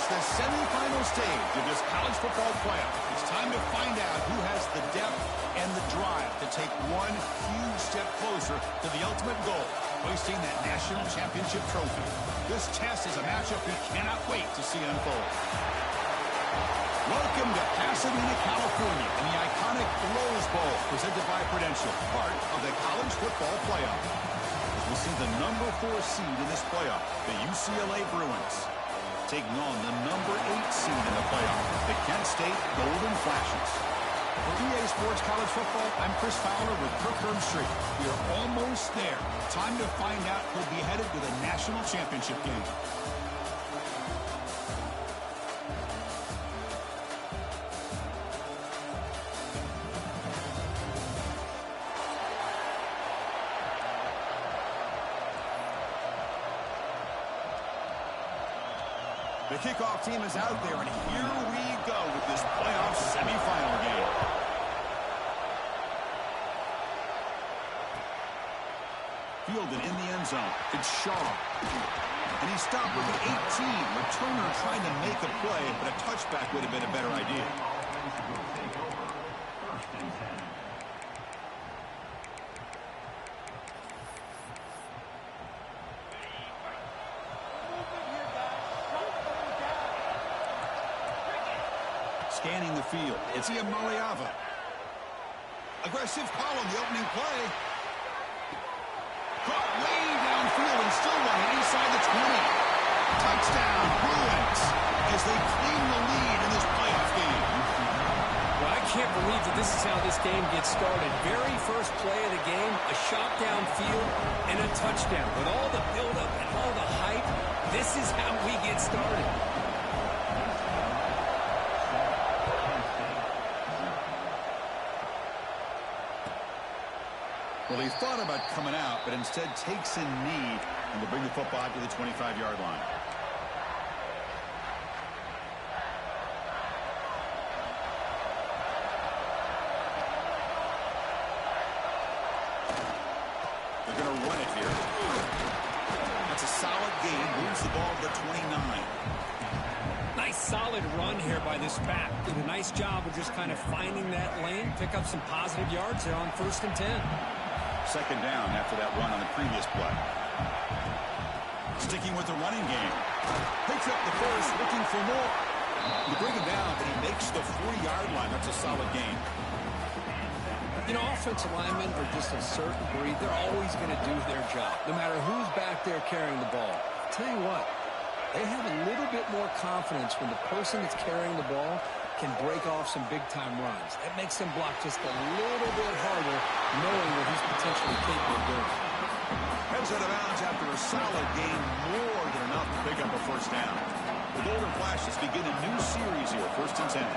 reached the semifinal stage of this college football playoff. It's time to find out who has the depth and the drive to take one huge step closer to the ultimate goal, hoisting that national championship trophy. This test is a matchup we cannot wait to see unfold. Welcome to Pasadena, California, in the iconic Rose Bowl, presented by Prudential, part of the college football playoff. As we'll see the number 4 seed in this playoff, the UCLA Bruins, taking on the number 8 seed in the playoff, the Kent State Golden Flashes. For EA Sports College Football, I'm Chris Fowler with Kirk Herbstreit. We are almost there. Time to find out who'll be headed to the national championship game. The kickoff team is out there, and here we go with this playoff semifinal game. Fielded in the end zone. It's Shaw. And he stopped with the 18. Returner trying to make a play, but a touchback would have been a better idea. Scanning the field. It's Iamaleava. Aggressive call on the opening play. Caught way downfield and still running inside the 20. Touchdown, Bruins, as they claim the lead in this playoff game. Well, I can't believe that this is how this game gets started. Very first play of the game, a shot downfield and a touchdown. With all the buildup and all the hype, this is how we get started. Well, he thought about coming out, but instead takes a knee and will bring the football to the 25-yard line. They're going to run it here. That's a solid gain. Moves the ball to the 29. Nice solid run here by this back. Did a nice job of just kind of finding that lane, pick up some positive yards there on 1st and 10. Second down after that run on the previous play. Sticking with the running game. Picks up the first, looking for more. You bring him down, but he makes the 40-yard line. That's a solid gain. You know, offensive linemen are just a certain breed. They're always going to do their job, no matter who's back there carrying the ball. I'll tell you what, they have a little bit more confidence when the person that's carrying the ball can break off some big-time runs. That makes him block just a little bit harder, knowing what he's potentially capable of doing. Heads out of bounds after a solid gain, more than enough to pick up a first down. The Golden Flashes begin a new series here, 1st and 10.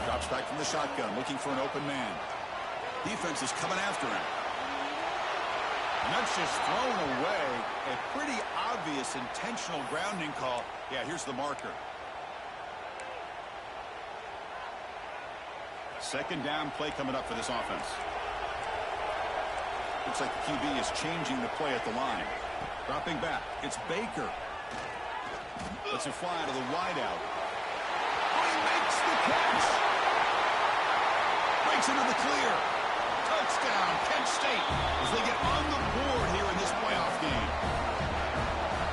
Drops back from the shotgun, looking for an open man. Defense is coming after him. And that's just thrown away. A pretty obvious intentional grounding call. Yeah, here's the marker. Second down play coming up for this offense. Looks like the QB is changing the play at the line. Dropping back. It's Baker. Lets it fly to the wideout. Oh, he makes the catch. Breaks into the clear. Touchdown, Kent State, as they get on the board here in this playoff game.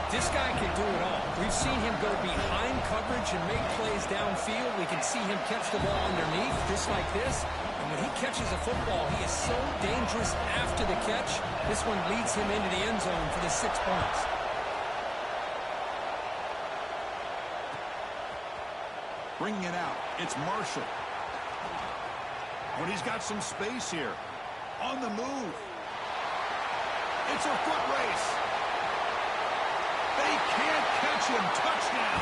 This guy can do it all. We've seen him go behind coverage and make plays downfield. We can see him catch the ball underneath, just like this. And when he catches a football, he is so dangerous after the catch. This one leads him into the end zone for the 6 points. Bringing it out, it's Marshall. When he's got some space here. On the move. It's a foot race. They can't catch him. Touchdown.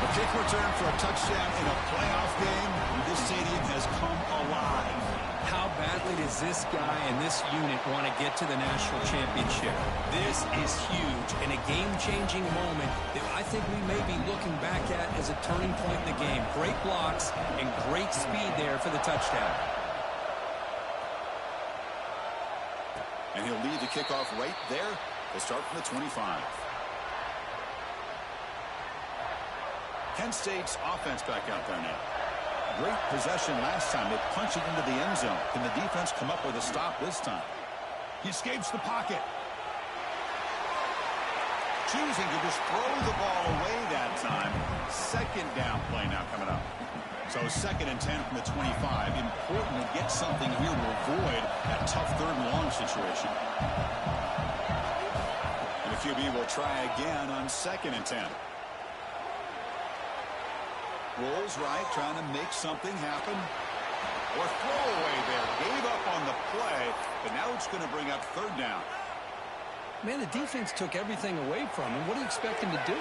A kick return for a touchdown in a playoff game. This stadium has come alive. How badly does this guy and this unit want to get to the national championship? This is huge and a game-changing moment that I think we may be looking back at as a turning point in the game. Great blocks and great speed there for the touchdown. And he'll lead the kickoff right there. They'll start from the 25. Kent State's offense back out there now. Great possession last time. They punch it into the end zone. Can the defense come up with a stop this time? He escapes the pocket. Choosing to just throw the ball away that time. Second down play now coming up. So 2nd and 10 from the 25. Important to get something here to avoid that tough 3rd and long situation. And the QB will try again on 2nd and 10. Rolls right, trying to make something happen. Or throw away there. Gave up on the play, but now it's going to bring up 3rd down. Man, the defense took everything away from him. What do you expect him to do?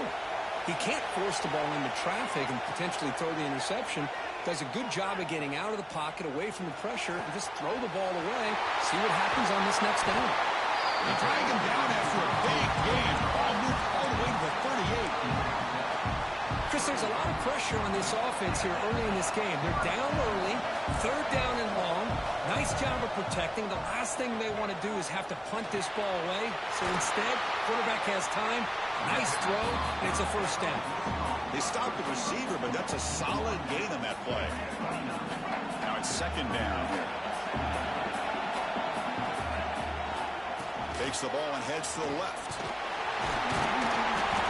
He can't force the ball into traffic and potentially throw the interception. Does a good job of getting out of the pocket, away from the pressure, and just throw the ball away. See what happens on this next down. They drag him down after a big game. Ball moved all the way to the 38. Chris, there's a lot of pressure on this offense here early in this game. They're down early, 3rd down and long. Nice job of protecting. The last thing they want to do is have to punt this ball away. So instead, quarterback has time. Nice throw, and it's a 1st down. They stopped the receiver, but that's a solid gain on that play. Now it's 2nd down here. Takes the ball and heads to the left.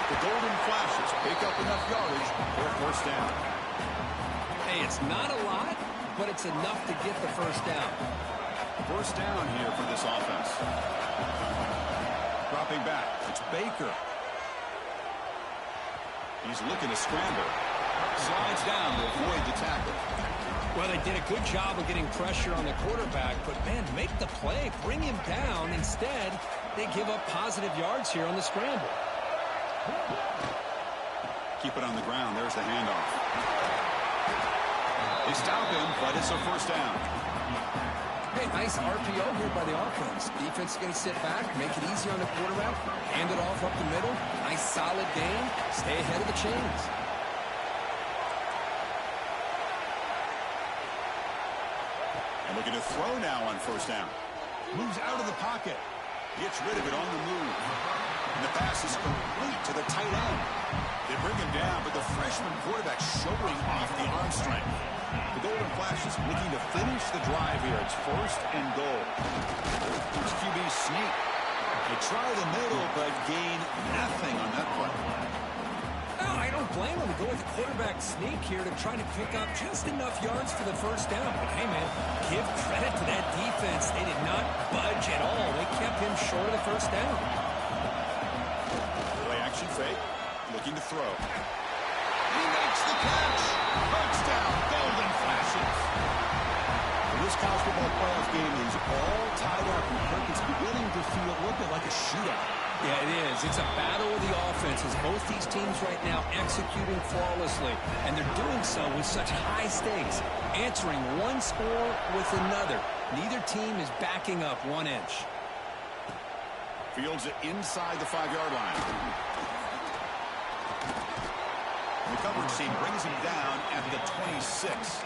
The Golden Flashes pick up enough yardage for 1st down. Hey, it's not a lot, but it's enough to get the 1st down. 1st down here for this offense. Dropping back, it's Baker. He's looking to scramble. Slides down to avoid the tackle. Well, they did a good job of getting pressure on the quarterback, but, man, make the play, bring him down. Instead, they give up positive yards here on the scramble. Keep it on the ground. There's the handoff. They stop him, but it's a 1st down. Hey, nice RPO here by the offense. Defense is going to sit back, make it easy on the quarterback, hand it off up the middle. Nice solid gain. Stay ahead of the chains. And looking to throw now on 1st down. Moves out of the pocket. Gets rid of it on the move. And the pass is complete to the tight end. They bring him down, but the freshman quarterback showing off the arm strength. The Golden Flashes looking to finish the drive here. It's 1st and goal. Here's QB sneak. They try the middle, but gain nothing on that play. No, I don't blame him to go with the quarterback sneak here to try to pick up just enough yards for the 1st down. But, hey, man, give credit to that defense. They did not budge at all. They kept him short of the 1st down. Play action fake. Looking to throw. He makes the catch. Touchdown, Golden Flashes. This college football playoff game is all tied up, and Kirk, it's beginning to feel a little bit like a shootout. Yeah, it is. It's a battle of the offenses. Both these teams right now executing flawlessly, and they're doing so with such high stakes, answering one score with another. Neither team is backing up 1 inch. Fields it inside the 5-yard line. The coverage team brings him down at the 26.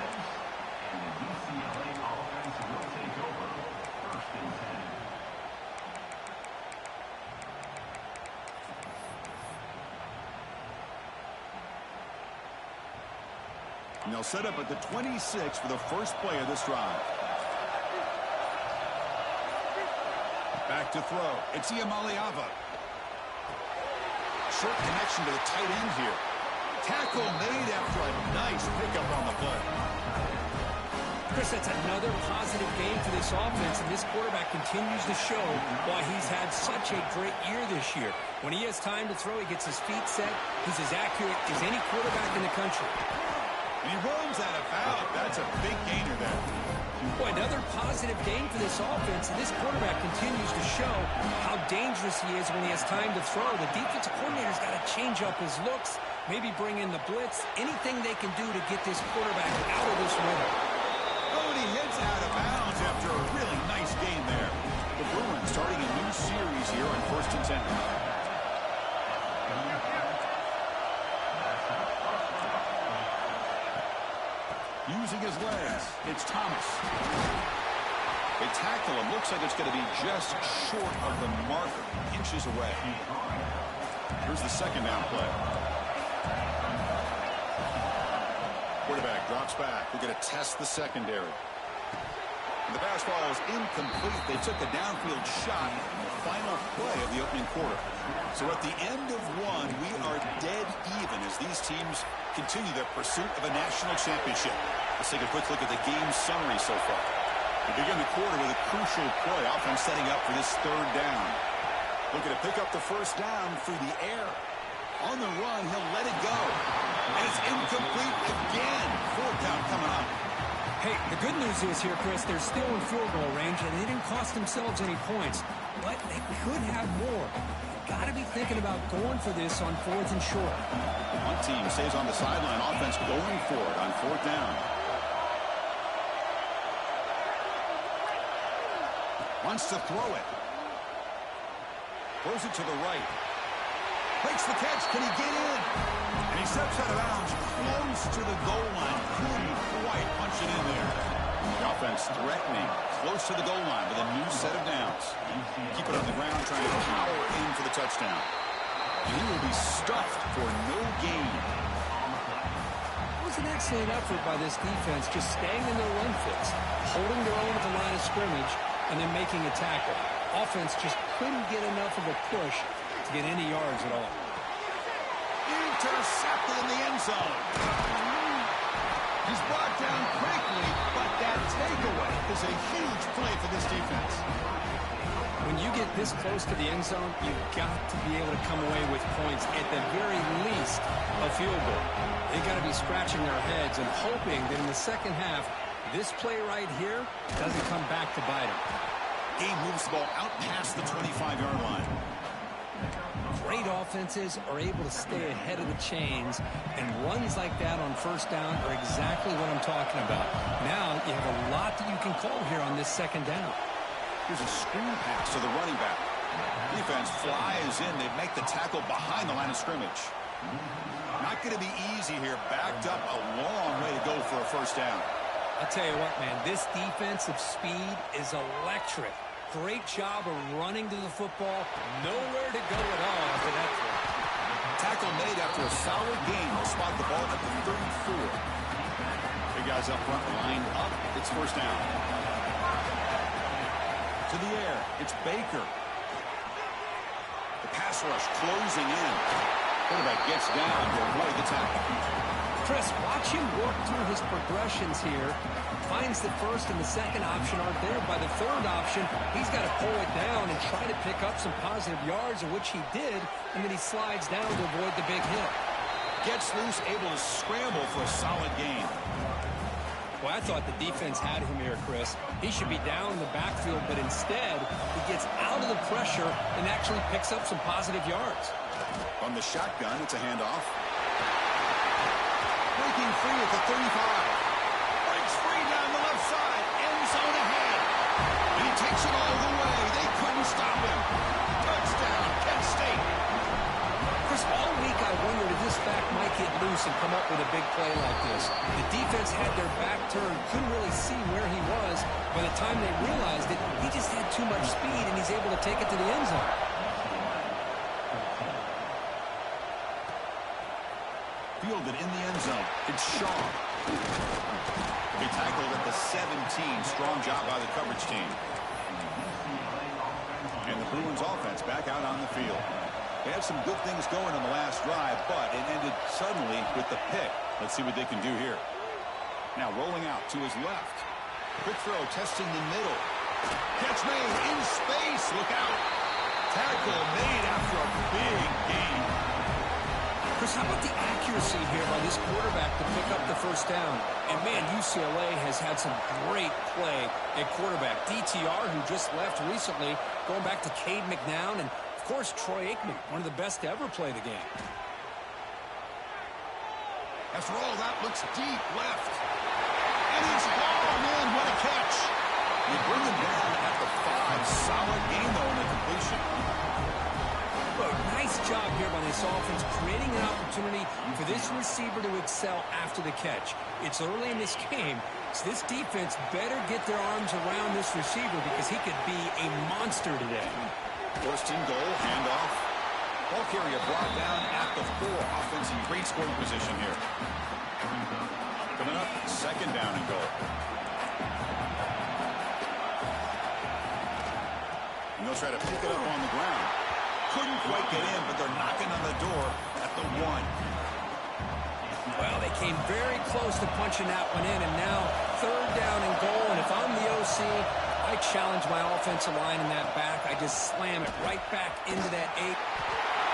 And they'll set up at the 26 for the first play of this drive. Back to throw. It's Iamaleava. Short connection to the tight end here. Tackle made after a nice pickup on the play. Chris, that's another positive game for this offense, and this quarterback continues to show why he's had such a great year this year. When he has time to throw, he gets his feet set. He's as accurate as any quarterback in the country. And he runs out of bounds. That's a big gainer there. Boy, another positive game for this offense, and this quarterback continues to show how dangerous he is when he has time to throw. The defensive coordinator's got to change up his looks, maybe bring in the blitz, anything they can do to get this quarterback out of this rhythm. Oh, and he hits out of bounds after a really nice game there. The Bruins starting a new series here on 1st and 10. Using his legs, it's Thomas. They tackle him. Looks like it's going to be just short of the marker, inches away. Here's the 2nd down play. Quarterback drops back. We're going to test the secondary. The pass ball is incomplete. They took a downfield shot in the final play of the opening quarter. So at the end of one, we are dead even as these teams continue their pursuit of a national championship. Let's take a quick look at the game summary so far. We begin the quarter with a crucial play. Offense setting up for this third down. Looking to pick up the first down through the air. On the run, he'll let it go. And it's incomplete again. Fourth down coming up. Hey, the good news is here, Chris, they're still in field goal range, and they didn't cost themselves any points. But they could have more. Got to be thinking about going for this on 4th and short. One team stays on the sideline. Offense going for it on 4th down. Wants to throw it. Throws it to the right. Makes the catch. Can he get in? And he steps out of bounds close to the goal line. Couldn't quite punch it in there. The offense threatening close to the goal line with a new set of downs. Keep it on the ground, trying to power in for the touchdown. And he will be stuffed for no gain. It was an excellent effort by this defense, just staying in their run fits, holding their own at the line of scrimmage, and then making a tackle. Offense just couldn't get enough of a push to get any yards at all. Intercepted in the end zone. He's brought down quickly, but that takeaway is a huge play for this defense. When you get this close to the end zone, you've got to be able to come away with points, at the very least a field goal. They've got to be scratching their heads and hoping that in the second half, this play right here doesn't come back to bite them. Game moves the ball out past the 25-yard line. Great offenses are able to stay ahead of the chains, and runs like that on first down are exactly what I'm talking about. Now you have a lot that you can call here on this second down. Here's a screen pass to the running back. Defense flies in. They make the tackle behind the line of scrimmage. Not going to be easy here. Backed up a long way to go for a first down. I'll tell you what, man, this defensive speed is electric. Great job of running to the football. Nowhere to go at all after that throw. Tackle made after a solid gain. They'll spot the ball at the 34. Big guys up front lined up. It's first down. To the air. It's Baker. The pass rush closing in. Quarterback gets down to avoid the tackle. Chris, watch him work through his progressions here. Finds the first and the second option aren't there. By the third option, he's got to pull it down and try to pick up some positive yards, of which he did, and then he slides down to avoid the big hit. Gets loose, able to scramble for a solid gain. Well, I thought the defense had him here, Chris. He should be down in the backfield, but instead, he gets out of the pressure and actually picks up some positive yards. On the shotgun, it's a handoff. Breaking free at the 35. Breaks free down the left side. End zone ahead. And he takes it all the way. They couldn't stop him. Touchdown, Kent State. Chris, all week I wondered if this back might get loose and come up with a big play like this. The defense had their back turned, couldn't really see where he was. By the time they realized it, he just had too much speed, and he's able to take it to the end zone. Fielded in the end zone. It's Shaw. He tackled at the 17. Strong job by the coverage team. And the Bruins offense back out on the field. They had some good things going on the last drive, but it ended suddenly with the pick. Let's see what they can do here. Now rolling out to his left. Quick throw, testing the middle. Catch made in space. Look out. Tackle made after a big gain. Chris, how about the accuracy here by this quarterback to pick up the first down? And, man, UCLA has had some great play at quarterback. DTR, who just left recently, going back to Cade McNown, and, of course, Troy Aikman, one of the best to ever play the game. After all that, looks deep left. And he's gone in. What a catch. They bring him down at the 5. Solid gain, though, in the completion. Well, nice job here by this offense, creating an opportunity for this receiver to excel after the catch. It's early in this game, so this defense better get their arms around this receiver because he could be a monster today. First and goal, handoff. Ball carrier brought down at the 4. Offense in great scoring position here. Coming up, second down and goal. And they'll try to pick it up on the ground. Couldn't quite get in, but they're knocking on the door at the 1. Well, they came very close to punching that one in, and now third down and goal. And if I'm the OC, I challenge my offensive line in that back. I just slam it right back into that 8.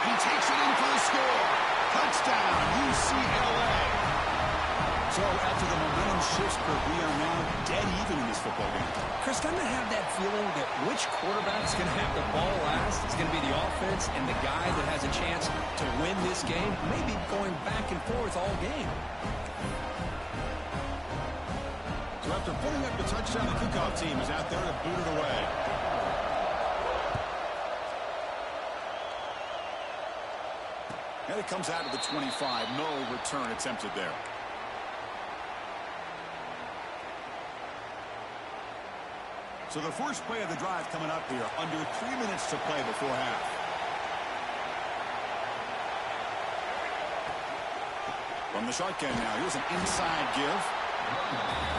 He takes it in for the score. Touchdown, UCLA. So after the momentum shifts, we are now dead even in this football game. Chris, I'm going to have that feeling that which quarterback's going to have the ball last is going to be the offense, and the guy that has a chance to win this game may be going back and forth all game. So after putting up the touchdown, the kickoff team is out there to boot it away. And it comes out of the 25. No return attempted there. So the first play of the drive coming up here. Under 3 minutes to play before half. From the shotgun now. Here's an inside give.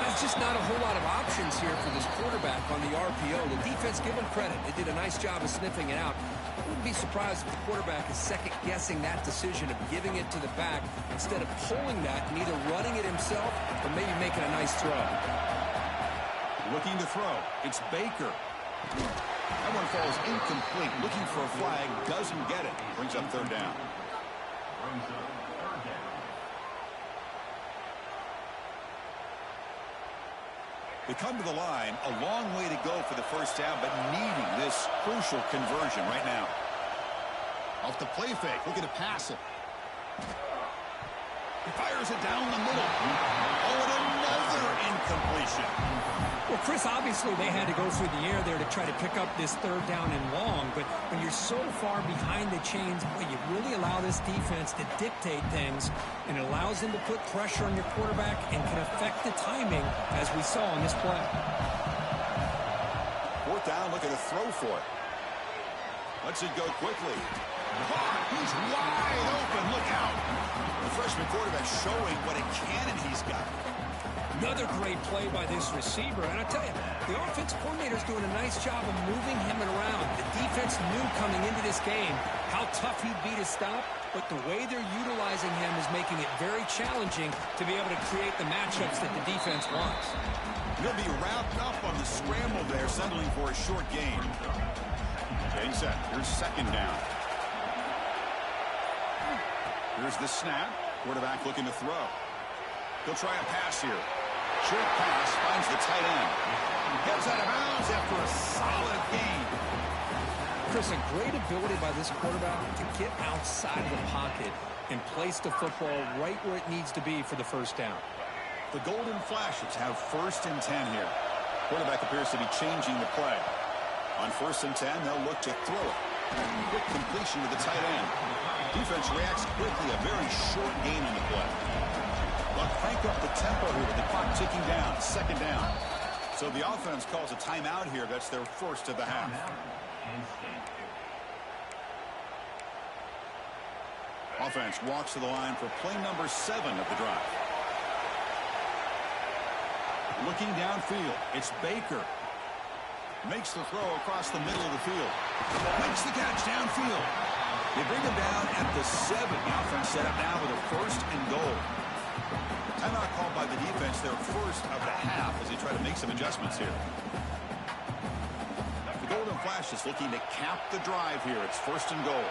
There's just not a whole lot of options here for this quarterback on the RPO. The defense, give them credit. They did a nice job of sniffing it out. I wouldn't be surprised if the quarterback is second-guessing that decision of giving it to the back instead of pulling that and either running it himself or maybe making a nice throw. Looking to throw. It's Baker. That one falls incomplete. Looking for a flag. Doesn't get it. Brings up third down. They come to the line. A long way to go for the first down, but needing this crucial conversion right now. Off the play fake. Looking to pass it. He fires it down the middle. Oh, and another incompletion. Well, Chris, obviously they had to go through the air there to try to pick up this third down and long, but when you're so far behind the chains, boy, you really allow this defense to dictate things, and it allows them to put pressure on your quarterback and can affect the timing, as we saw in this play. Fourth down, looking to throw for it. Lets it go quickly. He's wide open. Look out. The freshman quarterback showing what a cannon he's got. Another great play by this receiver. And I tell you, the offensive coordinator's doing a nice job of moving him around. The defense knew coming into this game how tough he'd be to stop, but the way they're utilizing him is making it very challenging to be able to create the matchups that the defense wants. He'll be wrapped up on the scramble there, settling for a short gain. Getting set. Here's second down. Here's the snap. Quarterback looking to throw. He'll try a pass here. Short pass finds the tight end. Gets out of bounds after a solid gain. Chris, a great ability by this quarterback to get outside of the pocket and place the football right where it needs to be for the first down. The Golden Flashes have first and 10 here. Quarterback appears to be changing the play. On first and 10, they'll look to throw it. Quick completion to the tight end. Defense reacts quickly. A very short gain on the play. They'll crank up the tempo here with the clock ticking down. Second down. So the offense calls a timeout here. That's their first of the half. Offense walks to the line for play number 7 of the drive. Looking downfield, it's Baker. Makes the throw across the middle of the field. Makes the catch downfield. They bring him down at the 7. The offense set up now with a first and goal. Timeout called by the defense, their first of the half, as they try to make some adjustments here. The Golden Flash is looking to cap the drive here. It's first and goal.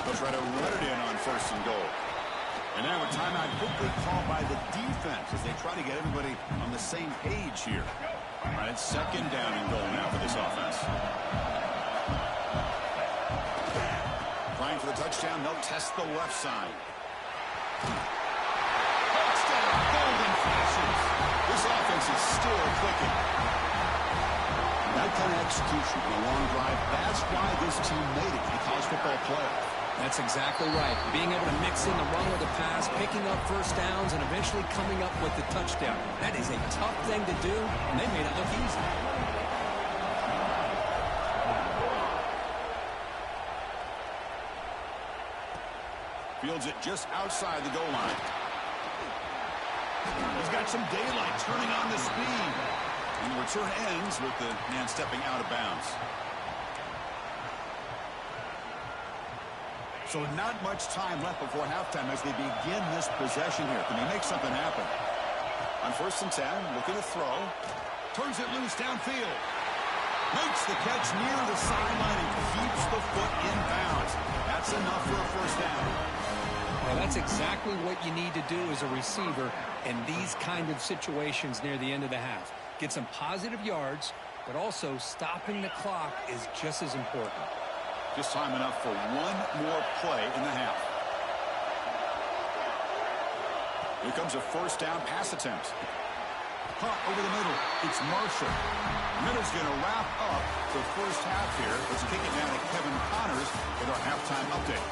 They'll try to run it in on first and goal. And now a timeout quickly called by the defense as they try to get everybody on the same page here. All right, it's second down and goal now for this offense. Trying for the touchdown, they'll test the left side. Touchdown, Golden Flashes. This offense is still clicking. That kind of execution on a long drive, that's why this team made it to the college football playoff. That's exactly right. Being able to mix in the run with the pass, picking up first downs, and eventually coming up with the touchdown. That is a tough thing to do, and they made it look easy. Fields it just outside the goal line. He's got some daylight turning on the speed. And the return ends with the man stepping out of bounds. So not much time left before halftime as they begin this possession here. Can they make something happen? On 1st and 10, looking to throw. Turns it loose downfield. Makes the catch near the sideline and keeps the foot in bounds. That's enough for a first down. Well, that's exactly what you need to do as a receiver in these kind of situations near the end of the half. Get some positive yards, but also stopping the clock is just as important. Just time enough for one more play in the half. Here comes a first down pass attempt. Caught over the middle. It's Marshall. Middle's going to wrap up the first half here. Let's kick it down to Kevin Connors with our halftime update.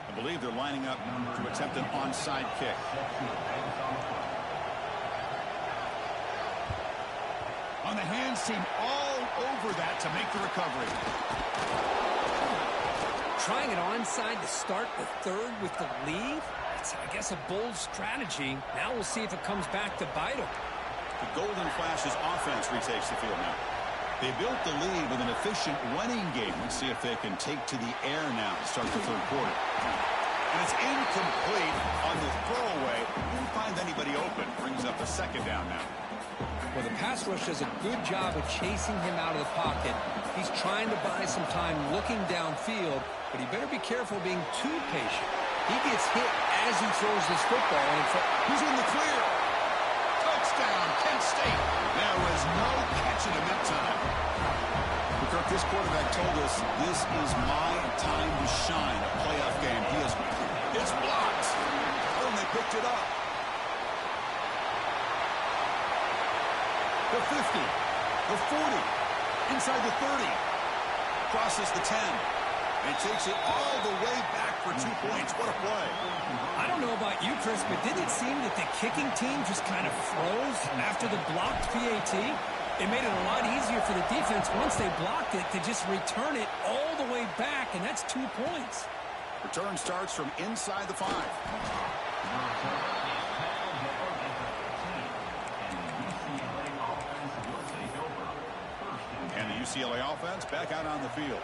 I believe they're lining up to attempt an onside kick. On the hands team all over that to make the recovery. Trying it onside to start the third with the lead? That's, I guess, a bold strategy. Now we'll see if it comes back to bite them. The Golden Flashes offense retakes the field now. They built the lead with an efficient running game. Let's see if they can take to the air now to start the third quarter. And it's incomplete on the throwaway. Didn't find anybody open. Brings up a second down now. Well, the pass rush does a good job of chasing him out of the pocket. He's trying to buy some time looking downfield, but he better be careful being too patient. He gets hit as he throws this football. And he's in the clear. Touchdown, Kent State. There was no catching him that time. Kirk, this quarterback told us this is my time to shine, a playoff game. It's blocked. Oh, and they picked it up. The 50, the 40, inside the 30, crosses the 10, and takes it all the way back for 2 points. What a play. I don't know about you, Chris, but didn't it seem that the kicking team just kind of froze after the blocked PAT? It made it a lot easier for the defense once they blocked it to just return it all the way back, and that's 2 points. Return starts from inside the 5. And the UCLA offense back out on the field.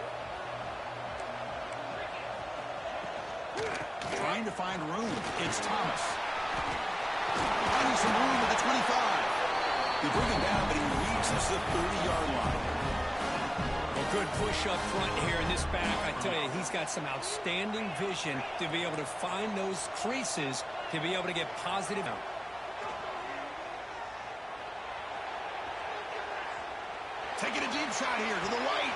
Trying to find room. It's Thomas. Finding some room at the 25. They bring him down, but he reaches the 30-yard line. Well, good push up front here in this back. I tell you, he's got some outstanding vision to be able to find those creases to be able to get positive out. Taking a deep shot here to the right.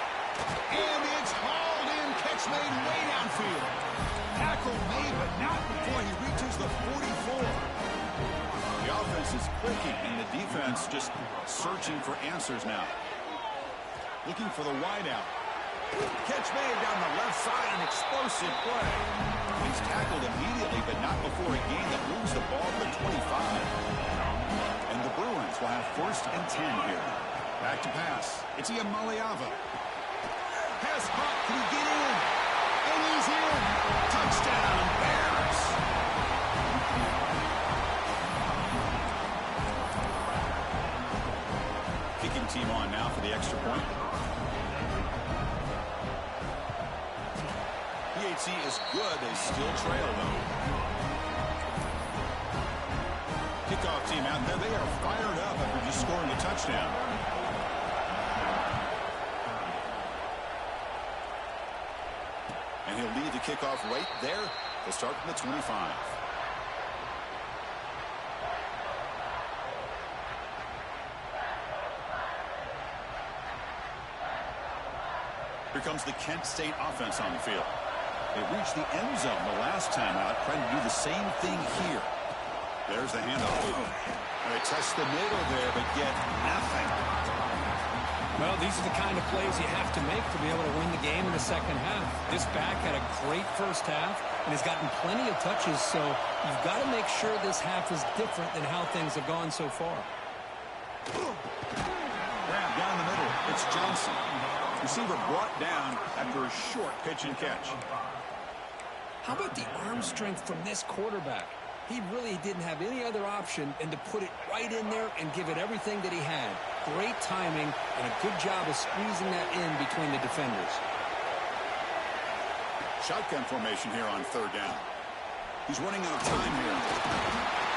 And it's hauled in. Catch made way downfield. Tackle made, but not before he reaches the 44. The offense is clicking, and the defense just searching for answers now. Looking for the wideout. Catch made down the left side, an explosive play. He's tackled immediately, but not before a gain that moves the ball to the 25. And the Bruins will have 1st and 10 here. Back to pass. It's Iamaleava. Pass caught. Can he get in? And he's in. Touchdown, Bears. Kicking team on now for the extra point. PAT is good. They still trail, though. Kickoff team out there. They are fired up after just scoring a touchdown. And he'll lead the kickoff right there. They'll start from the 25. Here comes the Kent State offense on the field. They reached the end zone the last time out, trying to do the same thing here. There's the handoff. They test the middle there, but get nothing. Well, these are the kind of plays you have to make to be able to win the game in the second half. This back had a great first half and has gotten plenty of touches, so you've got to make sure this half is different than how things have gone so far. Grab down the middle. It's Johnson. Receiver brought down after a short pitch and catch. How about the arm strength from this quarterback? He really didn't have any other option than to put it right in there and give it everything that he had. Great timing and a good job of squeezing that in between the defenders. Shotgun formation here on third down. He's running out of time here.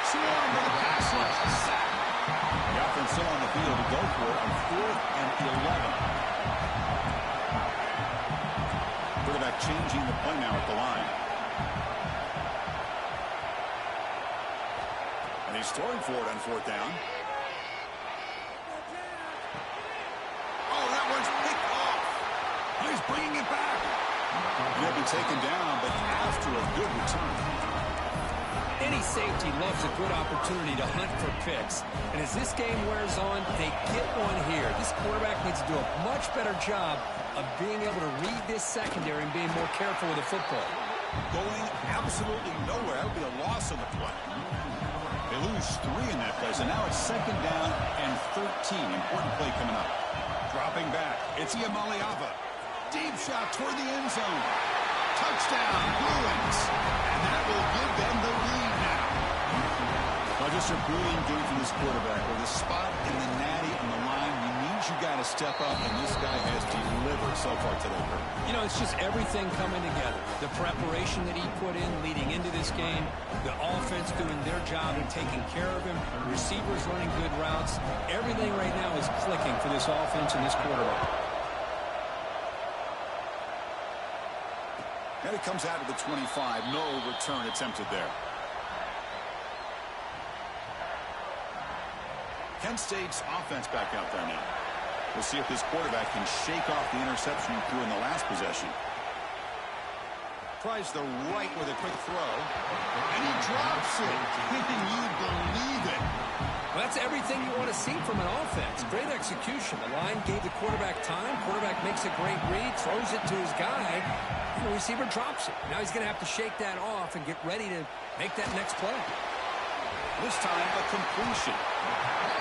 Swarm with a pass rush. Sack. The offense still on the field to go for it on 4th and 11. Quarterback changing the play now at the line. And he's throwing for it on 4th down. Oh, that one's picked off. Oh, he's bringing it back. He'll be taken down, but after a good return. Any safety loves a good opportunity to hunt for picks. And as this game wears on, they get one here. This quarterback needs to do a much better job of being able to read this secondary and being more careful with the football. Going absolutely nowhere. That would be a loss on the play. They lose 3 in that play, so now it's 2nd down and 13. Important play coming up. Dropping back. It's Iamaleava. Deep shot toward the end zone. Touchdown, Bruins. And that will give them the lead now. Well, just a brilliant game for this quarterback. With a spot in the natty on the line, he needs you got to step up, and this guy has delivered so far today. You know, it's just everything coming together. The preparation that he put in leading into this game, the offense doing their job and taking care of him, receivers running good routes. Everything right now is clicking for this offense and this quarterback. And it comes out of the 25. No return attempted there. Kent State's offense back out there now. We'll see if this quarterback can shake off the interception he threw in the last possession. Tries the right with a quick throw. And he drops it. Can you believe it? Well, that's everything you want to see from an offense. Great execution. The line gave the quarterback time. Quarterback makes a great read, throws it to his guy, and the receiver drops it. Now he's going to have to shake that off and get ready to make that next play. This time, a completion.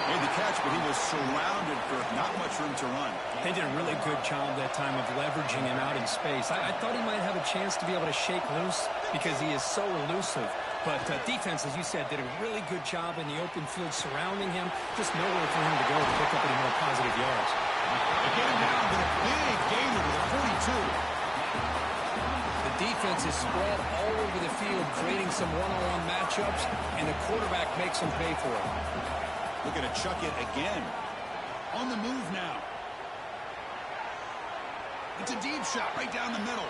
Made the catch, but he was surrounded for not much room to run. They did a really good job that time of leveraging him out in space. I thought he might have a chance to be able to shake loose because he is so elusive. But defense, as you said, did a really good job in the open field surrounding him. Just nowhere for him to go to pick up any more positive yards. They get him down, but a big gain over the 42. The defense is spread all over the field, creating some one-on-one matchups, and the quarterback makes them pay for it. Looking to chuck it again. On the move now. It's a deep shot right down the middle.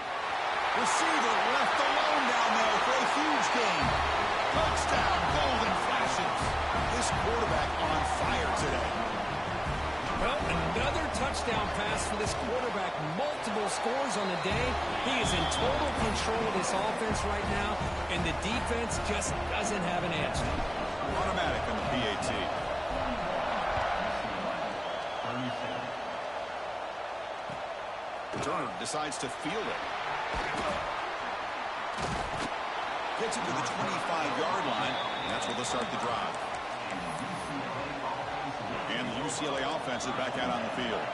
Receiver left alone down there for a huge gain. Touchdown, golden flashes. This quarterback on fire today. Well, another touchdown pass for this quarterback. Multiple scores on the day. He is in total control of this offense right now, and the defense just doesn't have an answer. Automatic on the PAT. Turner decides to field it. Gets it to the 25-yard line. That's where they'll start the drive. And the UCLA offense is back out on the field.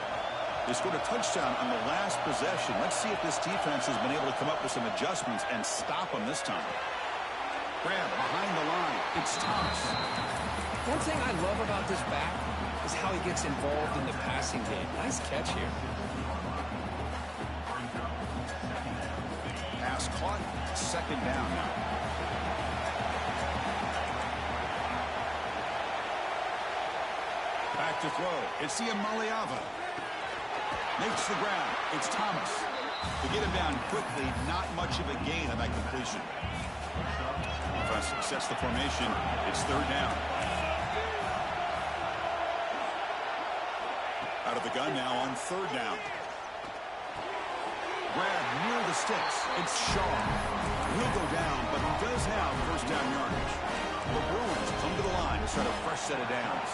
They scored a touchdown on the last possession. Let's see if this defense has been able to come up with some adjustments and stop them this time. Grab behind the line. It's Thomas. One thing I love about this back is how he gets involved in the passing game. Nice catch here. Pass caught. 2nd down now. Back to throw. It's Iamaleava. Makes the ground. It's Thomas. To get him down quickly, not much of a gain on that completion. Offense sets the formation. It's 3rd down. Out of the gun now on 3rd down. Grab near the sticks. It's Shaw. He'll go down, but he does have 1st down yardage. The Bruins come to the line to start a fresh set of downs.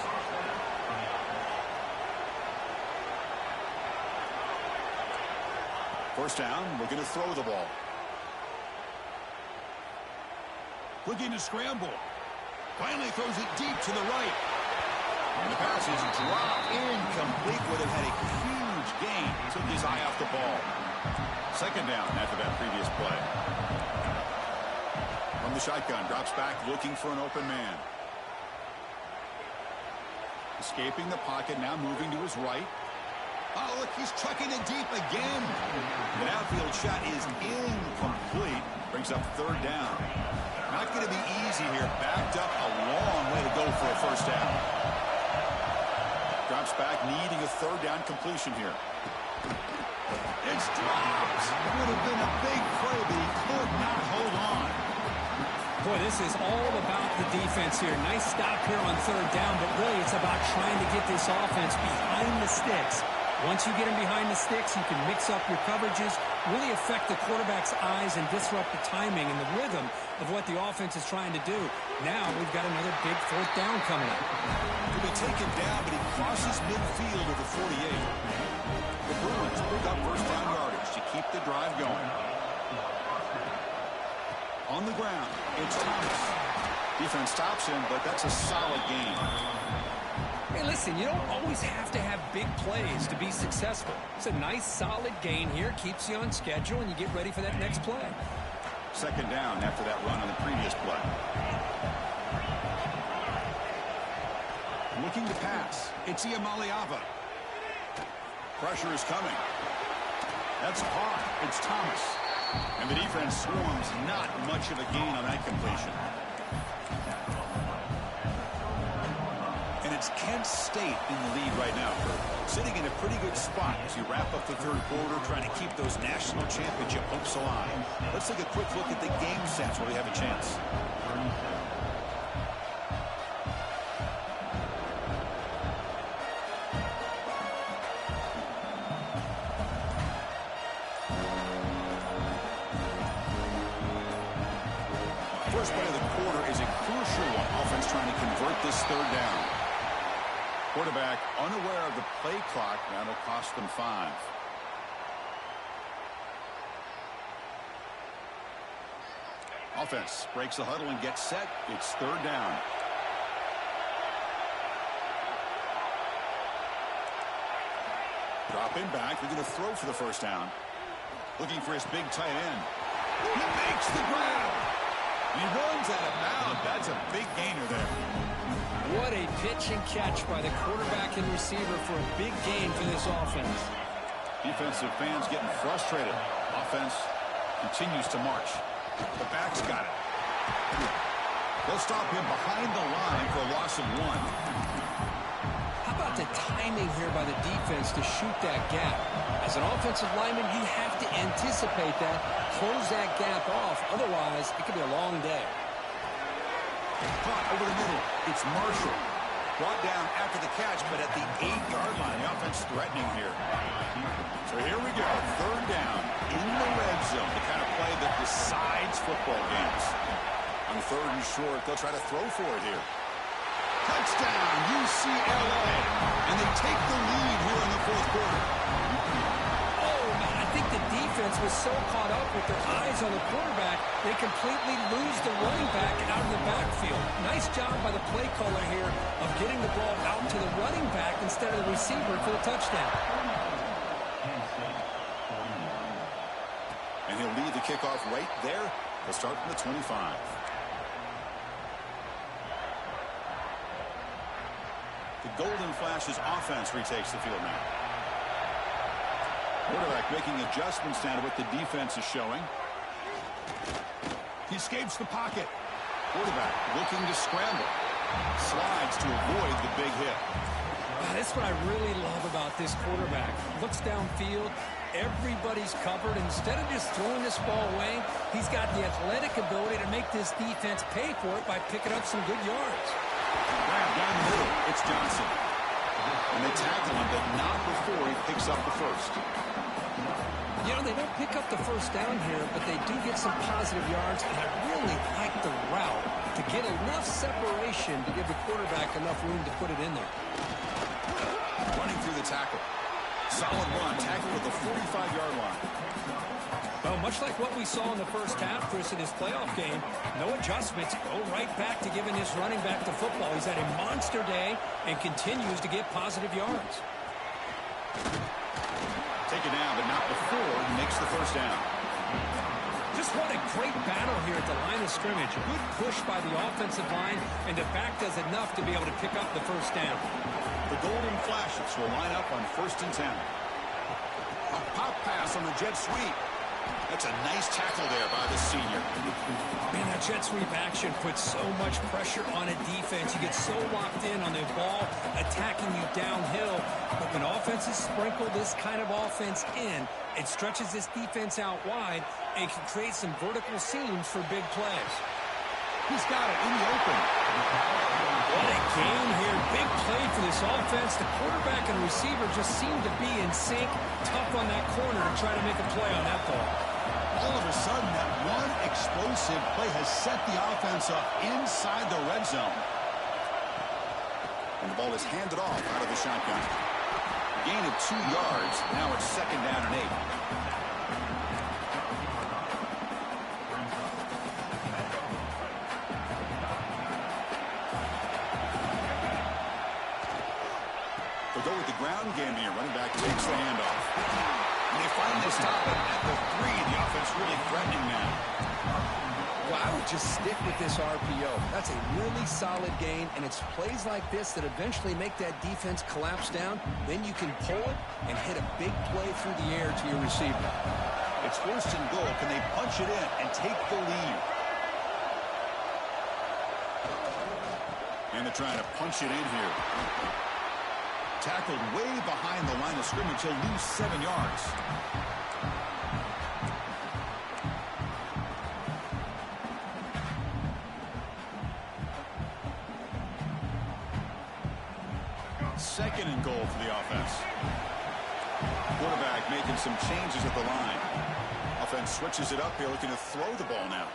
First down, looking to throw the ball. Looking to scramble. Finally throws it deep to the right. And the pass is dropped incomplete. Would have had a huge gain. Took his eye off the ball. Second down after that previous play. From the shotgun, drops back looking for an open man. Escaping the pocket, now moving to his right. Oh, look, he's chucking it deep again. The outfield shot is incomplete. Brings up third down. Not going to be easy here. Backed up a long way to go for a first down. Drops back, needing a third down completion here. It's dropped. It would have been a big play, but he could not hold on. Boy, this is all about the defense here. Nice stop here on third down, but really it's about trying to get this offense behind the sticks. Once you get him behind the sticks, you can mix up your coverages, really affect the quarterback's eyes and disrupt the timing and the rhythm of what the offense is trying to do. Now we've got another big fourth down coming up. He'll be taken down, but he crosses midfield at the 48. The Bruins pick up first down yardage to keep the drive going. On the ground, it's Thomas. Defense stops him, but that's a solid gain. Hey, listen, you don't always have to have big plays to be successful. It's a nice, solid gain here. Keeps you on schedule, and you get ready for that next play. Second down after that run on the previous play. Looking to pass. It's Iamaleava. Pressure is coming. That's caught. It's Thomas. And the defense swarms. Not much of a gain on that completion. And it's Kent State in the lead right now. Sitting in a pretty good spot as you wrap up the third quarter, trying to keep those national championship hopes alive. Let's take a quick look at the game stats where we have a chance. First play of the quarter is a crucial one. Offense trying to convert this third down. Quarterback unaware of the play clock. That'll cost them 5. Offense breaks the huddle and gets set. It's third down. Dropping back. They're going to throw for the first down. Looking for his big tight end. He makes the grab. He runs out of bounds. That's a big gainer there. What a pitch and catch by the quarterback and receiver for a big gain for this offense. Defensive fans getting frustrated. Offense continues to march. The back's got it. They'll stop him behind the line for a loss of 1. How about the timing here by the defense to shoot that gap? As an offensive lineman, you have to anticipate that, close that gap off. Otherwise, it could be a long day. Caught over the middle. It's Marshall. Brought down after the catch, but at the 8-yard line. The offense threatening here. So here we go. Third down in the red zone. The kind of play that decides football games. On third and short, they'll try to throw for it here. Touchdown, UCLA. And they take the lead here in the fourth quarter. Oh, man, I think the defense was so caught up with their eyes on the quarterback, they completely lose the running back out of the backfield. Nice job by the play caller here of getting the ball out to the running back instead of the receiver for the touchdown. And he'll lead the kickoff right there. They'll start from the 25. The Golden Flash's offense retakes the field now. Quarterback making adjustments now to what the defense is showing. He escapes the pocket. Quarterback looking to scramble. Slides to avoid the big hit. That's what I really love about this quarterback. Looks downfield. Everybody's covered. Instead of just throwing this ball away, he's got the athletic ability to make this defense pay for it by picking up some good yards. Grab down the middle. It's Johnson. And they tackle him, but not before he picks up the first. You know, they don't pick up the first down here, but they do get some positive yards, and I really like the route to get enough separation to give the quarterback enough room to put it in there. Running through the tackle. Solid run, tackled at the 45-yard line. Well, much like what we saw in the first half, Chris, in this playoff game, no adjustments. Go right back to giving this running back the football. He's had a monster day and continues to get positive yards. Take it down, but not before he makes the first down. Just what a great battle here at the line of scrimmage. Good push by the offensive line, and the back does enough to be able to pick up the first down. The Golden Flashes will line up on 1st and 10. A pop pass on the jet sweep. That's a nice tackle there by the senior. Man, that jet sweep action puts so much pressure on a defense. You get so locked in on the ball attacking you downhill. But when offenses sprinkle this kind of offense in, it stretches this defense out wide and can create some vertical seams for big plays. He's got it in the open. What a game here. Big play for this offense. The quarterback and receiver just seem to be in sync. Tough on that corner to try to make a play on that ball. All of a sudden, that one explosive play has set the offense up inside the red zone. And the ball is handed off out of the shotgun. Gain of 2 yards. Now it's 2nd down and 8. They'll go with the ground game here. Running back takes the handoff. And they finally stop it at the 3. The offense really threatening now. Well, I would just stick with this RPO. That's a really solid gain, and it's plays like this that eventually make that defense collapse down. Then you can pull it and hit a big play through the air to your receiver. It's 1st and goal. Can they punch it in and take the lead? And they're trying to punch it in here. Tackled way behind the line of scrimmage. He'll lose 7 yards. Second and goal for the offense. Quarterback making some changes at the line. Offense switches it up here, looking to throw the ball now.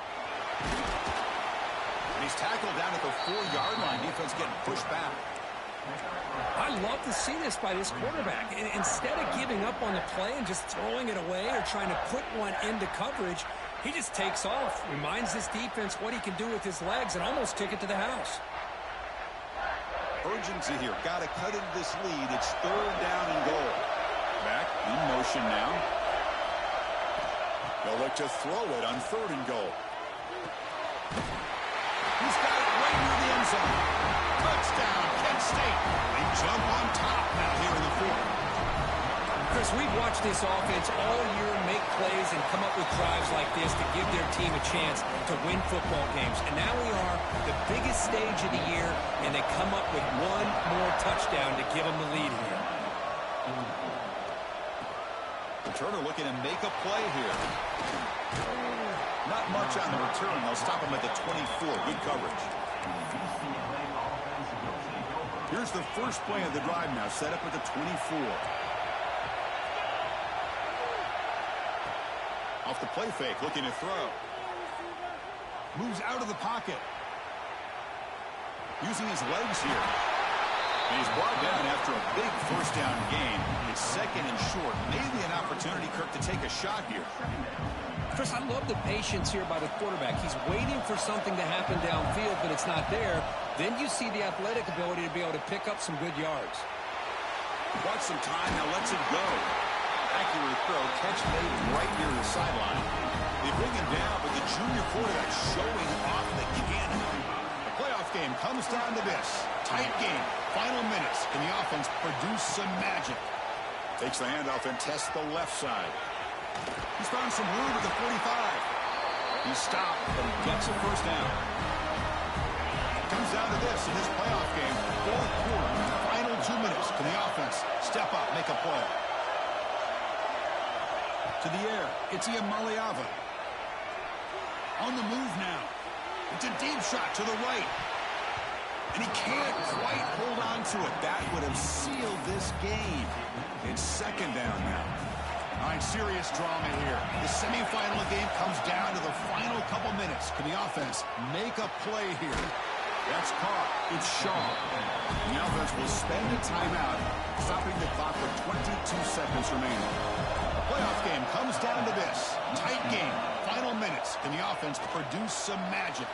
And he's tackled down at the 4-yard line. Defense getting pushed back. I love to see this by this quarterback. Instead of giving up on the play and just throwing it away or trying to put one into coverage, he just takes off, reminds this defense what he can do with his legs, and almost took it to the house. Urgency here. Got to cut into this lead. It's 3rd down and goal. Back in motion now. They'll look to throw it on 3rd and goal. He's got it right near the end zone. Touchdown, Kent State. They jump on top now here in the 4th. Chris, we've watched this offense all year make plays and come up with drives like this to give their team a chance to win football games. And now we are the biggest stage of the year, and they come up with one more touchdown to give them the lead here. Turner looking to make a play here. Not much on the return. They'll stop him at the 24. Good coverage. Here's the first play of the drive now, set up at the 24. Off the play fake, looking to throw. Moves out of the pocket. Using his legs here. And he's brought down after a big first down gain. It's 2nd and short. Maybe an opportunity, Kirk, to take a shot here. Chris, I love the patience here by the quarterback. He's waiting for something to happen downfield, but it's not there. Then you see the athletic ability to be able to pick up some good yards. Bought some time, now lets it go. Accurate throw, catch made right near the sideline. They bring him down, but the junior quarterback showing off the cannon. The playoff game comes down to this. Tight game, final minutes. Can the offense produce some magic? Takes the handoff and tests the left side. He's found some room at the 45. He's stopped, but he gets a first down. Comes down to this in this playoff game. 4th quarter, final 2 minutes. Can the offense step up, make a play? To the air, it's Iamaleava. On the move now. It's a deep shot to the right. And he can't quite hold on to it. That would have sealed this game. It's 2nd down now. All right, serious drama here. The semifinal game comes down to the final couple minutes. Can the offense make a play here? That's caught. It's Shaw. And the offense will spend a timeout, stopping the clock with 22 seconds remaining. The playoff game comes down to this. Tight game. Final minutes. Can the offense produce some magic?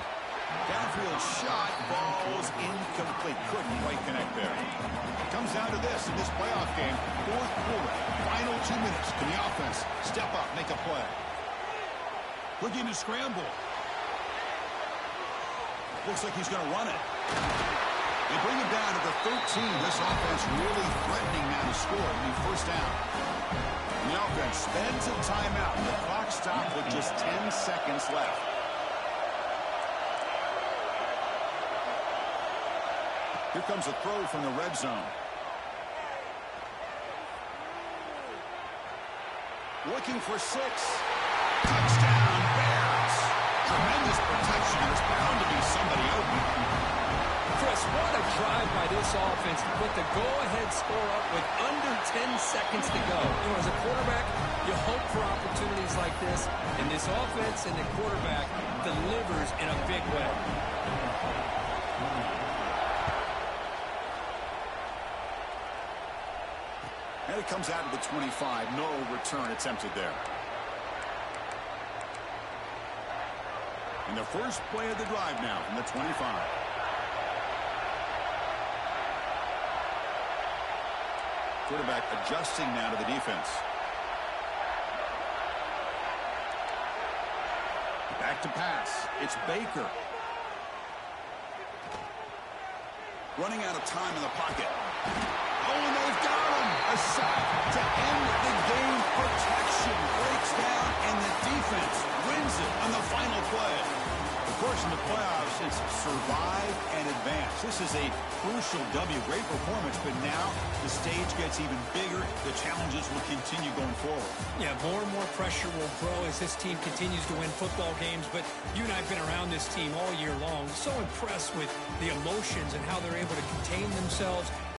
Downfield shot. Ball's incomplete. Couldn't quite connect there. It comes down to this in this playoff game. Fourth quarter. Final 2 minutes. Can the offense step up, make a play? Looking to scramble. Looks like he's going to run it. They bring him down to the 13. This offense really threatening now to score. It'll be first down. And the offense spends a timeout. And the clock stopped with just 10 seconds left. Here comes a throw from the red zone. Looking for 6. Touchdown, Bears. Tremendous protection. There's bound to be somebody open. Chris, what a drive by this offense to put the go-ahead score up with under 10 seconds to go. You know, as a quarterback, you hope for opportunities like this, and this offense and the quarterback delivers in a big way. And it comes out of the 25. No return attempted there. And the first play of the drive now from the 25. Quarterback adjusting now to the defense. Back to pass. It's Baker. Running out of time in the pocket. Oh, and they've got him. A sack to end the game. Protection breaks down, and the defense wins it on the final play. Of course, in the playoffs, it's survive and advance. This is a crucial W. Great performance, but now the stage gets even bigger. The challenges will continue going forward. Yeah, more and more pressure will grow as this team continues to win football games, but you and I have been around this team all year long. So impressed with the emotions and how they're able to contain themselves